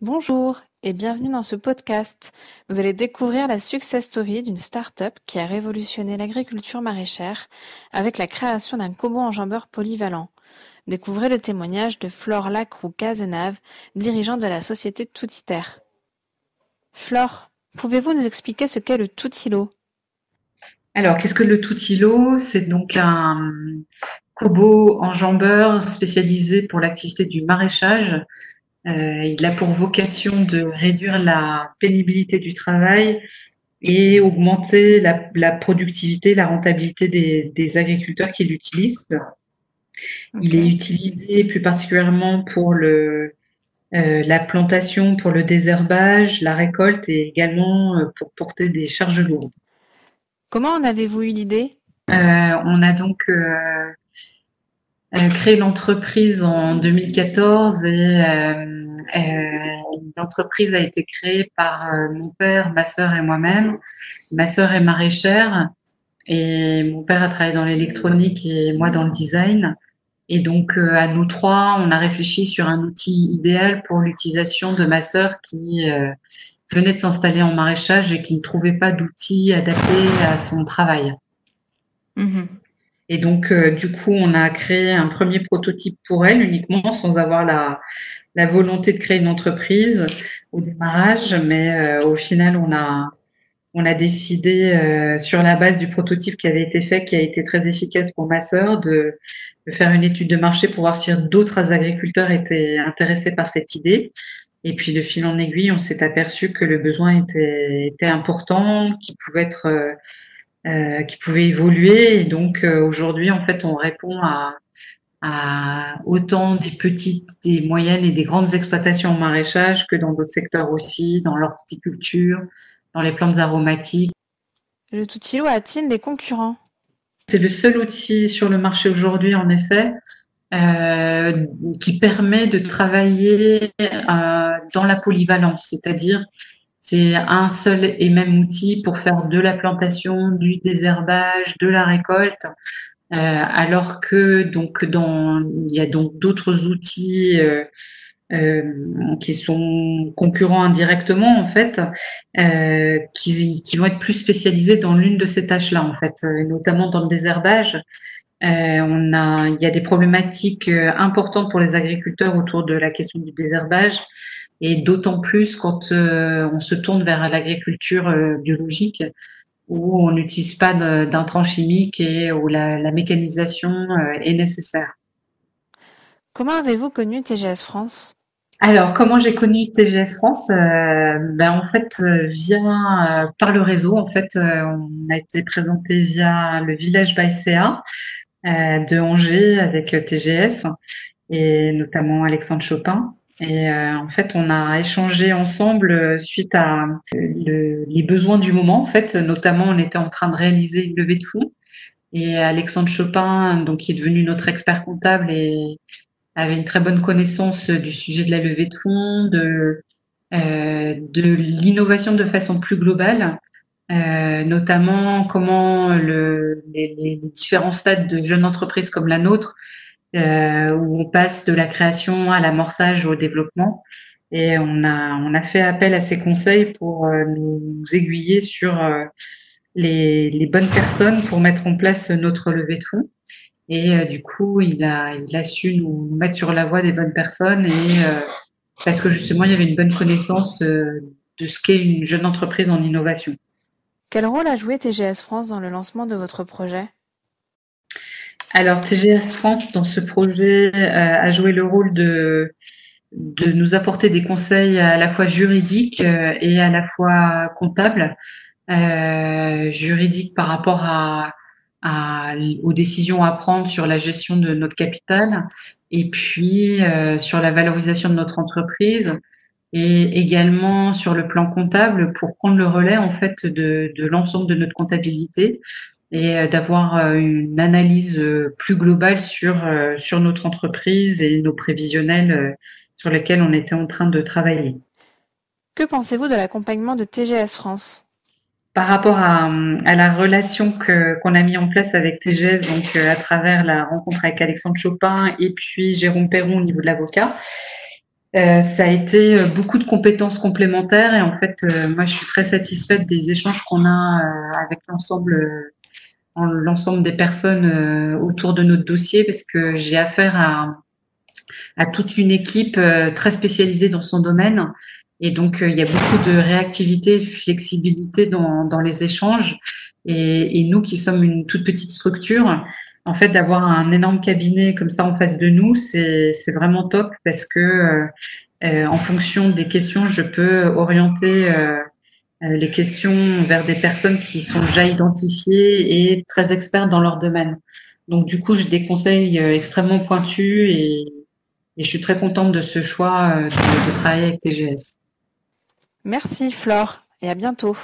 Bonjour et bienvenue dans ce podcast. Vous allez découvrir la success story d'une start-up qui a révolutionné l'agriculture maraîchère avec la création d'un combo enjambeur polyvalent. Découvrez le témoignage de Flore Lacroux-Cazenave, dirigeante de la société Toutiter. Flore, pouvez-vous nous expliquer ce qu'est le Toutilo ? Alors, qu'est-ce que le Toutilo? C'est donc un combo enjambeur spécialisé pour l'activité du maraîchage. Il a pour vocation de réduire la pénibilité du travail et augmenter la productivité, la rentabilité des agriculteurs qui l'utilisent. Il est utilisé plus particulièrement pour la plantation, pour le désherbage, la récolte et également pour porter des charges lourdes. Comment en avez-vous eu l'idée ? On a donc créé l'entreprise en 2014 et l'entreprise a été créée par mon père, ma sœur et moi-même. Ma sœur est maraîchère et mon père a travaillé dans l'électronique et moi dans le design. Et donc, à nous trois, on a réfléchi sur un outil idéal pour l'utilisation de ma sœur qui venait de s'installer en maraîchage et qui ne trouvait pas d'outils adaptés à son travail. Et donc, du coup, on a créé un premier prototype pour elle uniquement, sans avoir la volonté de créer une entreprise au démarrage. Mais au final, on a décidé, sur la base du prototype qui avait été fait, qui a été très efficace pour ma sœur, de faire une étude de marché pour voir si d'autres agriculteurs étaient intéressés par cette idée. Et puis, de fil en aiguille, on s'est aperçu que le besoin était important, qu'il pouvait être qui pouvait évoluer. Et donc aujourd'hui, en fait, on répond à autant des petites, des moyennes et des grandes exploitations en maraîchage que dans d'autres secteurs aussi, dans l'horticulture, dans les plantes aromatiques. Le Toutilo a-t-il des concurrents ? C'est le seul outil sur le marché aujourd'hui, en effet, qui permet de travailler dans la polyvalence, c'est-à-dire c'est un seul et même outil pour faire de la plantation, du désherbage, de la récolte, alors que donc il y a donc d'autres outils qui sont concurrents indirectement en fait, qui vont être plus spécialisés dans l'une de ces tâches-là en fait, notamment dans le désherbage. Il y a des problématiques importantes pour les agriculteurs autour de la question du désherbage. Et d'autant plus quand on se tourne vers l'agriculture biologique, où on n'utilise pas d'intrants chimiques et où la mécanisation est nécessaire. Comment avez-vous connu TGS France ? Alors, comment j'ai connu TGS France? En fait, par le réseau. En fait, on a été présenté via le Village by CA de Angers avec TGS et notamment Alexandre Chopin. Et en fait, on a échangé ensemble suite à les besoins du moment. En fait, notamment, on était en train de réaliser une levée de fonds. Et Alexandre Chopin, donc, qui est devenu notre expert comptable et avait une très bonne connaissance du sujet de la levée de fonds, de l'innovation de façon plus globale, notamment comment les différents stades de jeunes entreprises comme la nôtre où on passe de la création à l'amorçage au développement. Et on a fait appel à ses conseils pour nous aiguiller sur les bonnes personnes pour mettre en place notre levée de fonds. Et du coup, il a su nous mettre sur la voie des bonnes personnes parce que justement, il y avait une bonne connaissance de ce qu'est une jeune entreprise en innovation. Quel rôle a joué TGS France dans le lancement de votre projet ? Alors, TGS France, dans ce projet, a joué le rôle de nous apporter des conseils à la fois juridiques et à la fois comptables. Juridiques par rapport aux décisions à prendre sur la gestion de notre capital et puis sur la valorisation de notre entreprise et également sur le plan comptable pour prendre le relais en fait de l'ensemble de notre comptabilité et d'avoir une analyse plus globale sur notre entreprise et nos prévisionnels sur lesquels on était en train de travailler. Que pensez-vous de l'accompagnement de TGS France ? par rapport à la relation qu'on a mis en place avec TGS, donc à travers la rencontre avec Alexandre Chopin et puis Jérôme Perron au niveau de l'avocat, ça a été beaucoup de compétences complémentaires et en fait, moi, je suis très satisfaite des échanges qu'on a avec l'ensemble des personnes autour de notre dossier parce que j'ai affaire à toute une équipe très spécialisée dans son domaine. Et donc, il y a beaucoup de réactivité, de flexibilité dans les échanges. Et nous, qui sommes une toute petite structure, en fait, d'avoir un énorme cabinet comme ça en face de nous, c'est vraiment top parce que en fonction des questions, je peux orienter les questions vers des personnes qui sont déjà identifiées et très expertes dans leur domaine. Donc, du coup, j'ai des conseils extrêmement pointus et je suis très contente de ce choix de travailler avec TGS. Merci Flore et à bientôt.